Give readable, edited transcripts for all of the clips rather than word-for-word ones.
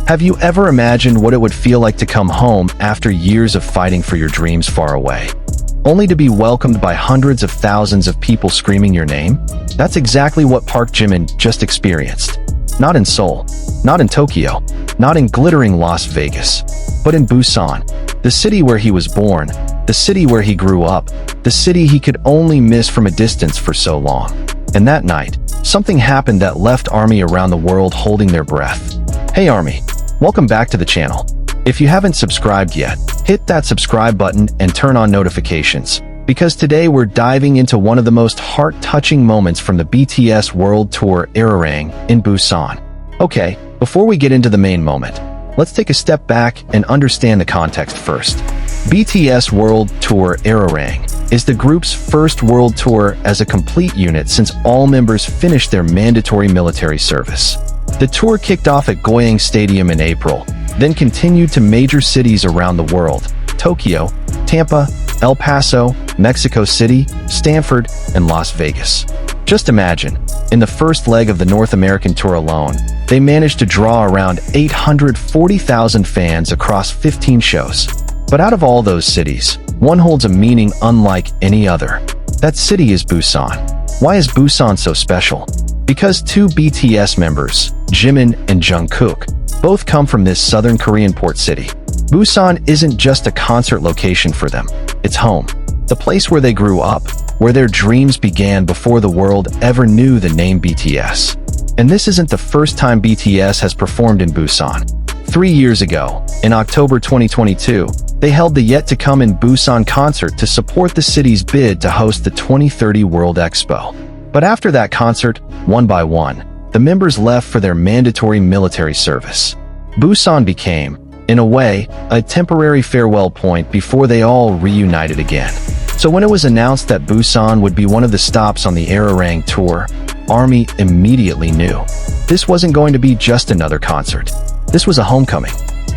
Have you ever imagined what it would feel like to come home after years of fighting for your dreams far away, only to be welcomed by hundreds of thousands of people screaming your name? That's exactly what Park Jimin just experienced. Not in Seoul, not in Tokyo, not in glittering Las Vegas, but in Busan, the city where he was born, the city where he grew up, the city he could only miss from a distance for so long. And that night, something happened that left ARMY around the world holding their breath. Hey ARMY, welcome back to the channel. If you haven't subscribed yet, hit that subscribe button and turn on notifications, because today we're diving into one of the most heart-touching moments from the BTS World Tour Arirang in Busan. Okay, before we get into the main moment, let's take a step back and understand the context first. BTS World Tour Arirang is the group's first world tour as a complete unit since all members finished their mandatory military service. The tour kicked off at Goyang Stadium in April, then continued to major cities around the world: Tokyo, Tampa, El Paso, Mexico City, Stanford, and Las Vegas. Just imagine, in the first leg of the North American tour alone, they managed to draw around 840,000 fans across 15 shows. But out of all those cities, one holds a meaning unlike any other. That city is Busan. Why is Busan so special? Because two BTS members, Jimin and Jungkook, both come from this southern Korean port city. Busan isn't just a concert location for them, it's home. The place where they grew up, where their dreams began before the world ever knew the name BTS. And this isn't the first time BTS has performed in Busan. 3 years ago, in October 2022, they held the yet-to-come in Busan concert to support the city's bid to host the 2030 World Expo. But after that concert, one by one, the members left for their mandatory military service. Busan became, in a way, a temporary farewell point before they all reunited again. So when it was announced that Busan would be one of the stops on the Arirang tour, ARMY immediately knew. This wasn't going to be just another concert. This was a homecoming.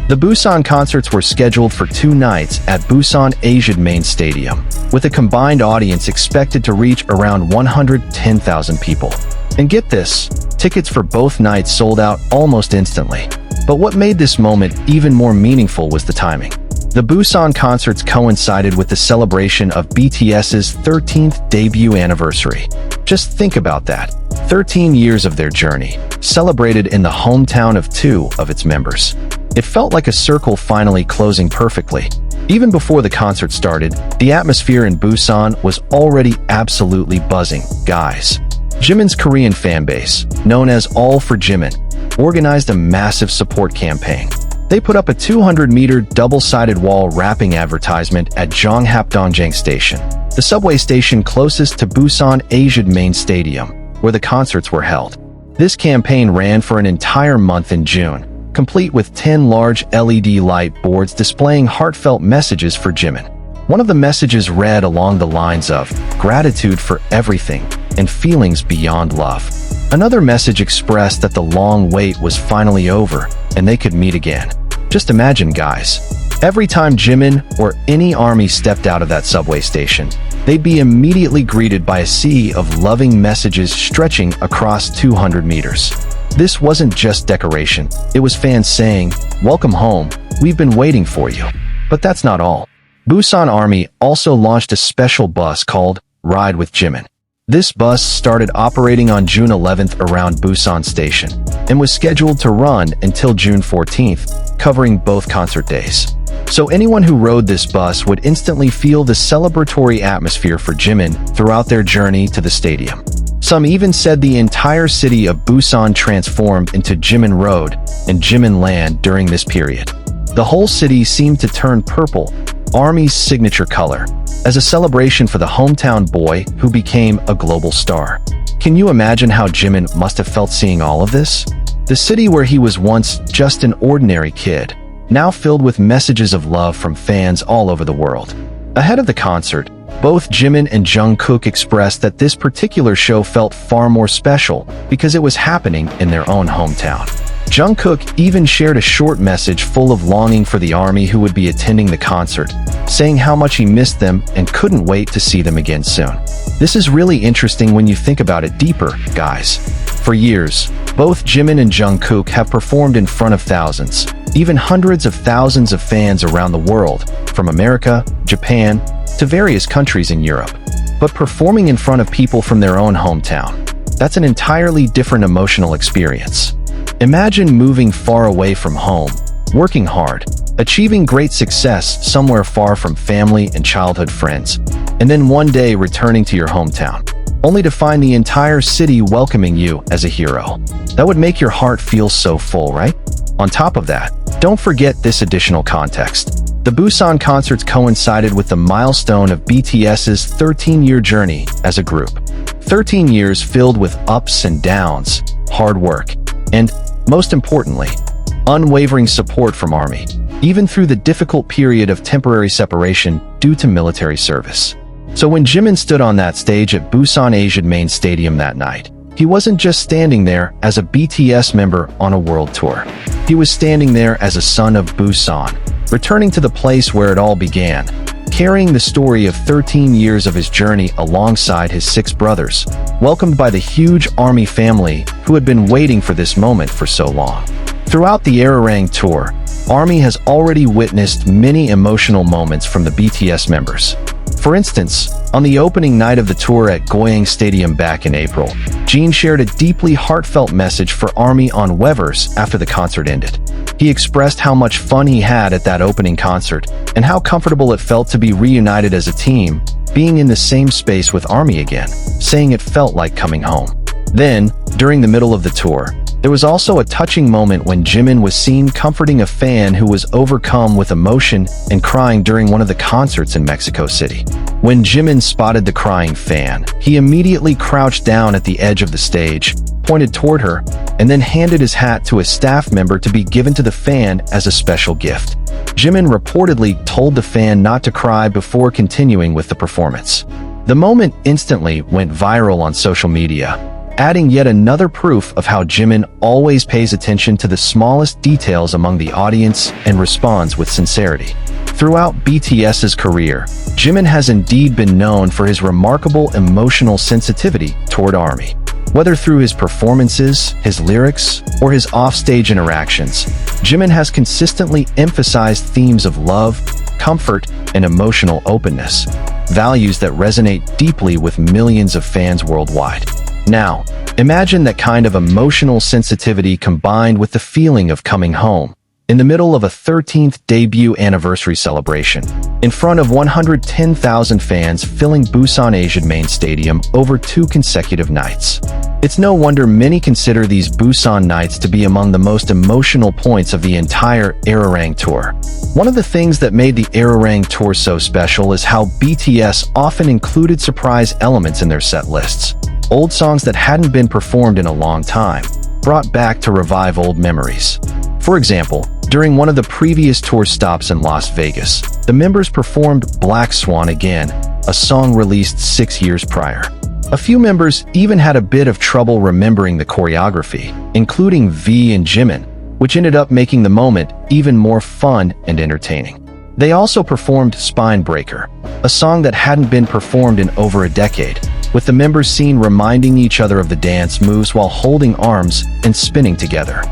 The Busan concerts were scheduled for 2 nights at Busan Asian Main Stadium, with a combined audience expected to reach around 110,000 people. And get this, tickets for both nights sold out almost instantly. But what made this moment even more meaningful was the timing. The Busan concerts coincided with the celebration of BTS's 13th debut anniversary. Just think about that. 13 years of their journey, celebrated in the hometown of 2 of its members. It felt like a circle finally closing perfectly. Even before the concert started, the atmosphere in Busan was already absolutely buzzing, guys. Jimin'S Korean fanbase, known as All for Jimin, organized a massive support campaign. They put up a 200-meter double-sided wall wrapping advertisement at Jonghapdongjang Station, the subway station closest to Busan Asian Main Stadium, where the concerts were held. This campaign ran for an entire month in June, complete with 10 large LED light boards displaying heartfelt messages for Jimin. One of the messages read along the lines of gratitude for everything and feelings beyond love. Another message expressed that the long wait was finally over and they could meet again. Just imagine, guys, every time Jimin or any ARMY stepped out of that subway station, they'd be immediately greeted by a sea of loving messages stretching across 200 meters. This wasn't just decoration, it was fans saying, "Welcome home, we've been waiting for you." But that's not all. Busan ARMY also launched a special bus called Ride with Jimin. This bus started operating on June 11th around Busan Station and was scheduled to run until June 14th, covering both concert days. So anyone who rode this bus would instantly feel the celebratory atmosphere for Jimin throughout their journey to the stadium. Some even said the entire city of Busan transformed into Jimin Road and Jimin Land during this period. The whole city seemed to turn purple, ARMY's signature color, as a celebration for the hometown boy who became a global star. Can you imagine how Jimin must have felt seeing all of this? The city where he was once just an ordinary kid, now filled with messages of love from fans all over the world. Ahead of the concert, both Jimin and Jungkook expressed that this particular show felt far more special because it was happening in their own hometown. Jungkook even shared a short message full of longing for the ARMY who would be attending the concert, saying how much he missed them and couldn't wait to see them again soon. This is really interesting when you think about it deeper, guys. For years, both Jimin and Jungkook have performed in front of thousands, even hundreds of thousands of fans around the world, from America, Japan, to various countries in Europe. But performing in front of people from their own hometown, that's an entirely different emotional experience. Imagine moving far away from home, working hard, achieving great success somewhere far from family and childhood friends, and then one day returning to your hometown, only to find the entire city welcoming you as a hero. That would make your heart feel so full, right? On top of that, don't forget this additional context. The Busan concerts coincided with the milestone of BTS's 13-year journey as a group. 13 years filled with ups and downs, hard work, and, most importantly, unwavering support from ARMY, even through the difficult period of temporary separation due to military service. So when Jimin stood on that stage at Busan Asian Main Stadium that night, he wasn't just standing there as a BTS member on a world tour. He was standing there as a son of Busan, returning to the place where it all began, carrying the story of 13 years of his journey alongside his 6 brothers, welcomed by the huge ARMY family who had been waiting for this moment for so long. Throughout the Arirang tour, ARMY has already witnessed many emotional moments from the BTS members. For instance, on the opening night of the tour at Goyang Stadium back in April, Jin shared a deeply heartfelt message for ARMY on Weverse after the concert ended. He expressed how much fun he had at that opening concert and how comfortable it felt to be reunited as a team, being in the same space with ARMY again, saying it felt like coming home. Then, during the middle of the tour, there was also a touching moment when Jimin was seen comforting a fan who was overcome with emotion and crying during one of the concerts in Mexico City. When Jimin spotted the crying fan, he immediately crouched down at the edge of the stage, pointed toward her, and then handed his hat to a staff member to be given to the fan as a special gift. Jimin reportedly told the fan not to cry before continuing with the performance. The moment instantly went viral on social media, adding yet another proof of how Jimin always pays attention to the smallest details among the audience and responds with sincerity. Throughout BTS's career, Jimin has indeed been known for his remarkable emotional sensitivity toward ARMY. Whether through his performances, his lyrics, or his offstage interactions, Jimin has consistently emphasized themes of love, comfort, and emotional openness, values that resonate deeply with millions of fans worldwide. Now, imagine that kind of emotional sensitivity combined with the feeling of coming home, in the middle of a 13th debut anniversary celebration, in front of 110,000 fans filling Busan Asian Main Stadium over 2 consecutive nights. It's no wonder many consider these Busan nights to be among the most emotional points of the entire Arirang tour. One of the things that made the Arirang tour so special is how BTS often included surprise elements in their set lists. Old songs that hadn't been performed in a long time, brought back to revive old memories. For example, during one of the previous tour stops in Las Vegas, the members performed Black Swan again, a song released 6 years prior. A few members even had a bit of trouble remembering the choreography, including V and Jimin, which ended up making the moment even more fun and entertaining. They also performed Spine Breaker, a song that hadn't been performed in over a decade, with the members seen reminding each other of the dance moves while holding arms and spinning together.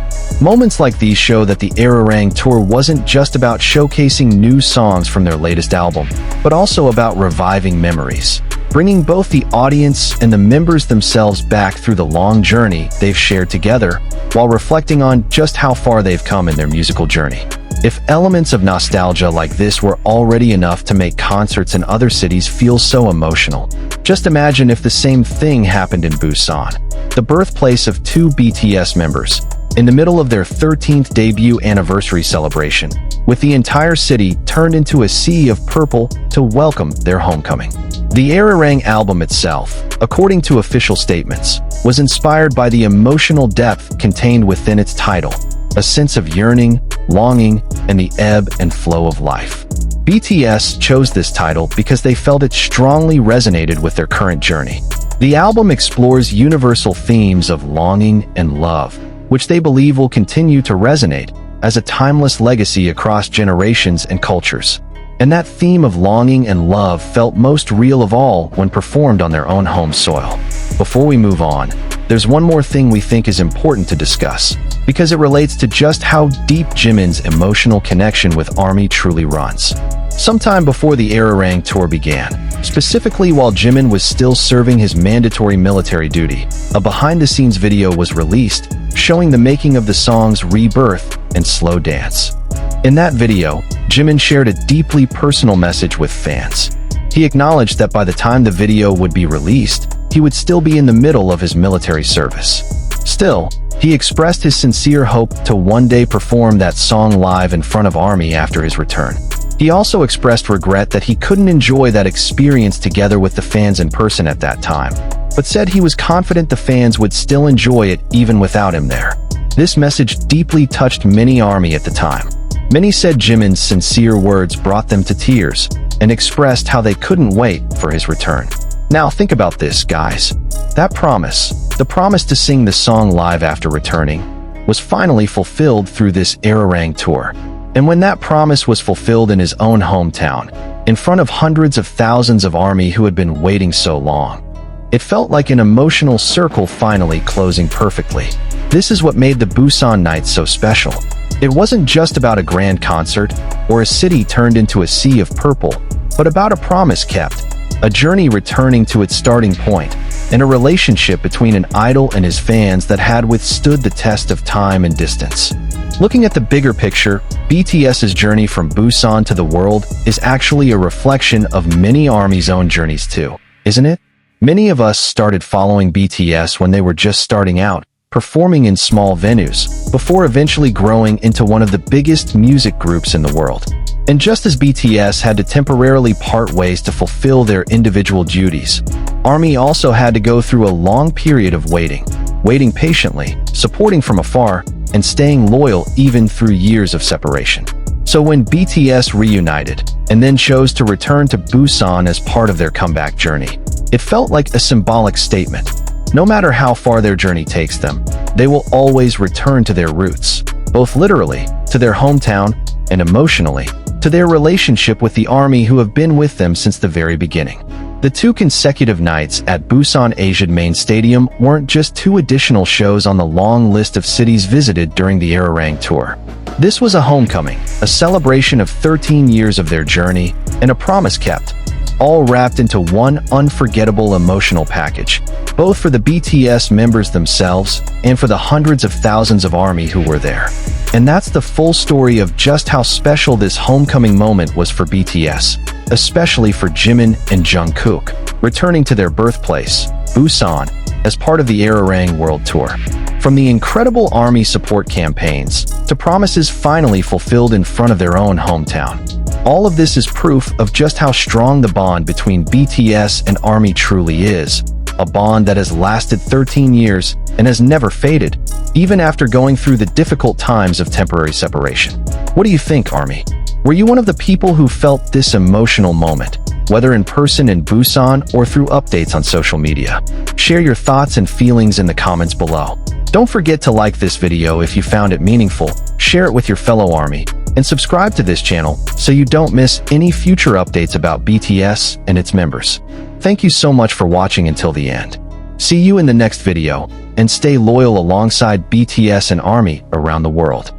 Moments like these show that the Arirang tour wasn't just about showcasing new songs from their latest album, but also about reviving memories, bringing both the audience and the members themselves back through the long journey they've shared together, while reflecting on just how far they've come in their musical journey. If elements of nostalgia like this were already enough to make concerts in other cities feel so emotional, just imagine if the same thing happened in Busan, the birthplace of 2 BTS members, in the middle of their 13th debut anniversary celebration, with the entire city turned into a sea of purple to welcome their homecoming. The Arirang album itself, according to official statements, was inspired by the emotional depth contained within its title, a sense of yearning, longing, and the ebb and flow of life. BTS chose this title because they felt it strongly resonated with their current journey. The album explores universal themes of longing and love, which they believe will continue to resonate as a timeless legacy across generations and cultures. And that theme of longing and love felt most real of all when performed on their own home soil. Before we move on, there's one more thing we think is important to discuss, because it relates to just how deep Jimin's emotional connection with ARMY truly runs. Sometime before the Arirang tour began, specifically while Jimin was still serving his mandatory military duty, a behind-the-scenes video was released showing the making of the songs Rebirth and Slow Dance. In that video, Jimin shared a deeply personal message with fans. He acknowledged that by the time the video would be released, he would still be in the middle of his military service. Still, he expressed his sincere hope to one day perform that song live in front of ARMY after his return. He also expressed regret that he couldn't enjoy that experience together with the fans in person at that time, but said he was confident the fans would still enjoy it even without him there. This message deeply touched many ARMY at the time. Many said Jimin's sincere words brought them to tears and expressed how they couldn't wait for his return. Now think about this, guys. That promise, the promise to sing the song live after returning, was finally fulfilled through this Arirang tour. And when that promise was fulfilled in his own hometown, in front of hundreds of thousands of ARMY who had been waiting so long, it felt like an emotional circle finally closing perfectly. This is what made the Busan night so special. It wasn't just about a grand concert or a city turned into a sea of purple, but about a promise kept, a journey returning to its starting point, and a relationship between an idol and his fans that had withstood the test of time and distance. Looking at the bigger picture, BTS's journey from Busan to the world is actually a reflection of many ARMY's own journeys too, isn't it? Many of us started following BTS when they were just starting out, performing in small venues, before eventually growing into one of the biggest music groups in the world. And just as BTS had to temporarily part ways to fulfill their individual duties, ARMY also had to go through a long period of waiting patiently, supporting from afar, and staying loyal even through years of separation. So when BTS reunited, and then chose to return to Busan as part of their comeback journey, it felt like a symbolic statement. No matter how far their journey takes them, they will always return to their roots, both literally, to their hometown, and emotionally, to their relationship with the ARMY who have been with them since the very beginning. The 2 consecutive nights at Busan Asian Main Stadium weren't just 2 additional shows on the long list of cities visited during the Arirang tour. This was a homecoming, a celebration of 13 years of their journey, and a promise kept, all wrapped into one unforgettable emotional package, both for the BTS members themselves and for the hundreds of thousands of ARMY who were there. And that's the full story of just how special this homecoming moment was for BTS, especially for Jimin and Jungkook, returning to their birthplace, Busan, as part of the Arirang World Tour. From the incredible ARMY support campaigns to promises finally fulfilled in front of their own hometown, all of this is proof of just how strong the bond between BTS and ARMY truly is, a bond that has lasted 13 years and has never faded, even after going through the difficult times of temporary separation. What do you think, ARMY? Were you one of the people who felt this emotional moment, whether in person in Busan or through updates on social media? Share your thoughts and feelings in the comments below. Don't forget to like this video if you found it meaningful, share it with your fellow ARMY, and subscribe to this channel so you don't miss any future updates about BTS and its members. Thank you so much for watching until the end. See you in the next video, and stay loyal alongside BTS and ARMY around the world.